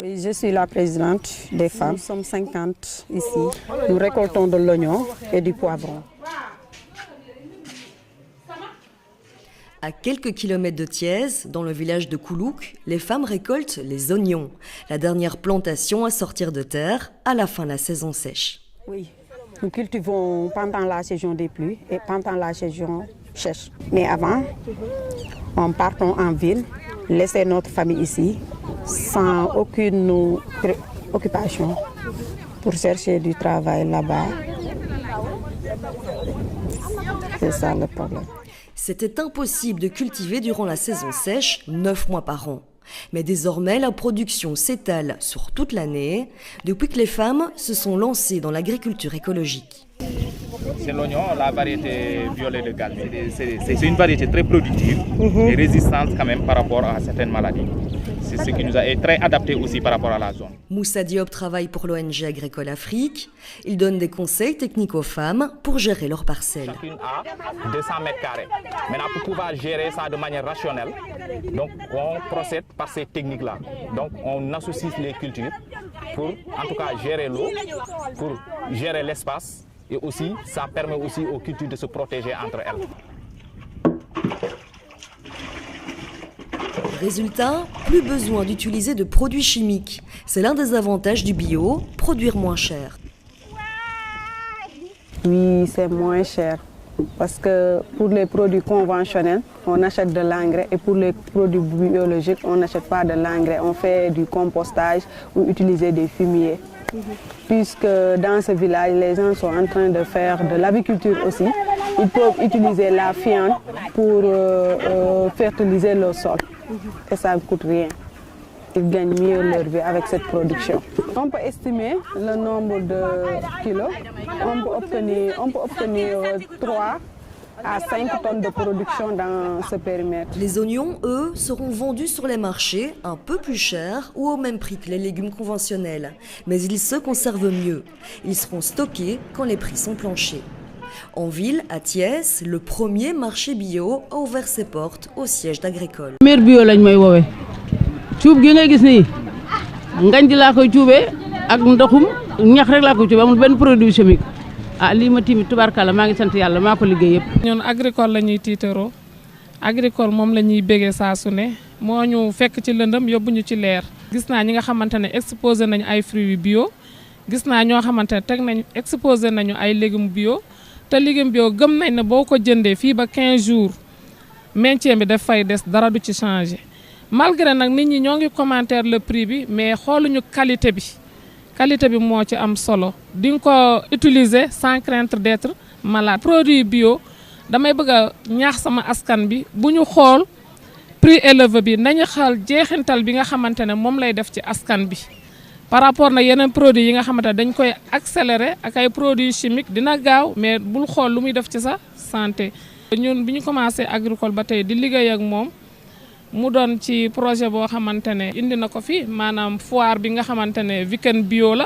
Oui, je suis la présidente des femmes. Nous sommes 50 ici. Nous récoltons de l'oignon et du poivron. À quelques kilomètres de Thiès, dans le village de Koulouk, les femmes récoltent les oignons, la dernière plantation à sortir de terre à la fin de la saison sèche. Oui, nous cultivons pendant la saison des pluies et pendant la saison sèche. Mais avant, on part en ville, laisser notre famille ici, sans aucune occupation, pour chercher du travail là-bas. C'est ça le problème. C'était impossible de cultiver durant la saison sèche 9 mois par an. Mais désormais, la production s'étale sur toute l'année, depuis que les femmes se sont lancées dans l'agriculture écologique. C'est l'oignon, la variété violet de Galmi. C'est une variété très productive et résistante quand même par rapport à certaines maladies. C'est ce qui nous a été très adapté aussi par rapport à la zone. Moussa Diop travaille pour l'ONG Agricole Afrique. Il donne des conseils techniques aux femmes pour gérer leurs parcelles. Chacune a 200 mètres carrés. Maintenant, pour pouvoir gérer ça de manière rationnelle, donc on procède par ces techniques-là. Donc on associe les cultures pour en tout cas gérer l'eau, pour gérer l'espace. Et aussi, ça permet aussi aux cultures de se protéger entre elles. Résultat, plus besoin d'utiliser de produits chimiques. C'est l'un des avantages du bio, produire moins cher. Oui, c'est moins cher. Parce que pour les produits conventionnels, on achète de l'engrais et pour les produits biologiques, on n'achète pas de l'engrais. On fait du compostage ou utiliser des fumiers. Puisque dans ce village, les gens sont en train de faire de l'aviculture aussi. Ils peuvent utiliser la fiente pour fertiliser le sol. Et ça ne coûte rien. Ils gagnent mieux leur vie avec cette production. On peut estimer le nombre de kilos. On peut obtenir 3 à 5 tonnes de production dans ce périmètre. Les oignons, eux, seront vendus sur les marchés un peu plus cher ou au même prix que les légumes conventionnels. Mais ils se conservent mieux. Ils seront stockés quand les prix sont planchers. En ville, à Thiès, le premier marché bio a ouvert ses portes au siège d'Agricole. Mère bio lañ may woowee cuub gi ngay gis nii ngañ ji laa koy cuubee ak ndoxum ñax rek laa koy cuubee amul benn produit chimique. ah lii ma timit tubaarkalla maa ngi sant yàlla maa ko liggéey yëpp. ñun Agricole la ñuy tiitaroo Agricole moom la ñuy bégee saa su ne moo ñu fekk ci lëndëm yóbbu ñu ci leer. gis naa ñi nga xamante ne exposé nañu ay fruits bio gis naa ñoo xamante ne exposé nañu ay légumes bio te légumes bio gëm nañ ne boo ko jëndee fii ba 15 jours maintien bi daf fay des dara du ci changé malgré nag nit ñi ñoo ngi commentaire le prix bi mais xooluñu qualité bi. qualité bi moo ci am solo di nga ko utiliser sans crainte d'être malade. produit bio damay bëgg a ñaax sama askan bi bu ñu xool prix élevé bi nañu xal jeexintal bi nga xamante ne moom lay def ci askan bi par rapport na yeneen produits yi nga xamante ne dañ koy accélérer ak ay produits chimiques dina gaaw mais bul xool lu muy def ci sa santé. ñun bi ñu commencé Agricole ba tey di liggéey ak moom mu doon ci projet boo xamante ne indi na ko fi maanaam foire bi nga xamante ne weekend bio la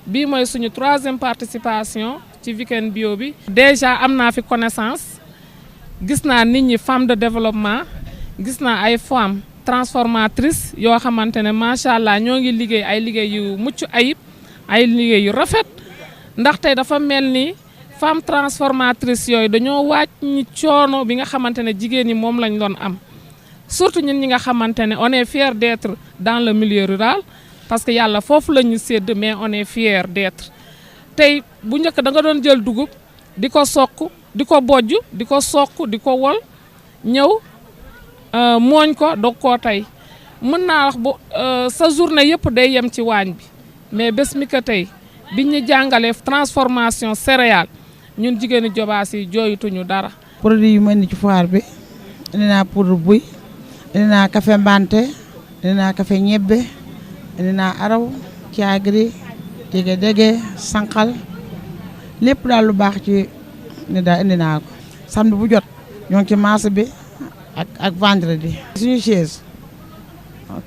bii mooy suñu 3e participation ci weekend bio bi. déjà am naa fi connaissance gis naa nit ñi femme de développement gis naa ay femmes transformatrices yoo xamante ne macha allah ñoo ngi liggéey ay liggéey yu mucc ayib ay liggéey yu rafet ndax tey dafa mel ni femme transformatrices yooyu dañoo wàcc ñi coono bi nga xamante ne jigéen ñi moom lañ doon am. surtout ñun ñi nga xamante ne on est fier d'être dans le milieu rural parce que yàlla foofu la ñu sédd mais on est fier d'être tey bu njëkk da nga doon jël dugub di ko soq di ko bojj di ko soq di ko wol ñëw mooñ ko doog koo tey mën naa wax bu sa journée yëpp day yem ci waañ bi mais bés mi ko tey biñ ñu jàngalee transformation céréale ñun jigéeni Jobaas yi jooytuñu dara. produit yu mel ni ci foire bi indi naa poudre buy. indi naa café mbante indi naa café ñebbe indi naa araw caagri dege sànqal lépp daal lu baax ci ni daal indi naa ko samedi bu jot ñoo ngi ci marché bi ak vendredi. suñu chaise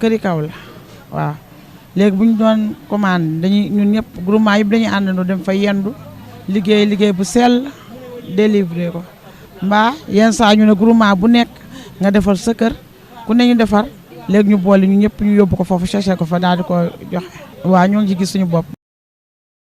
këri kaw la waaw léegi bu ñu doon commande dañuy ñun ñëpp groupement yëpp dañuy àndandoo dem fa yendu liggéey bu sell délivrer ko mbaa yenn saa ñu ne groupement bu nekk nga defal sa kër ku ne ñu defar léegi ñu boole ñu ñëpp ñu yóbbu ko foofu cherché ko fa daal di ko joxe waaw ñoo ngi ci gis suñu bopp.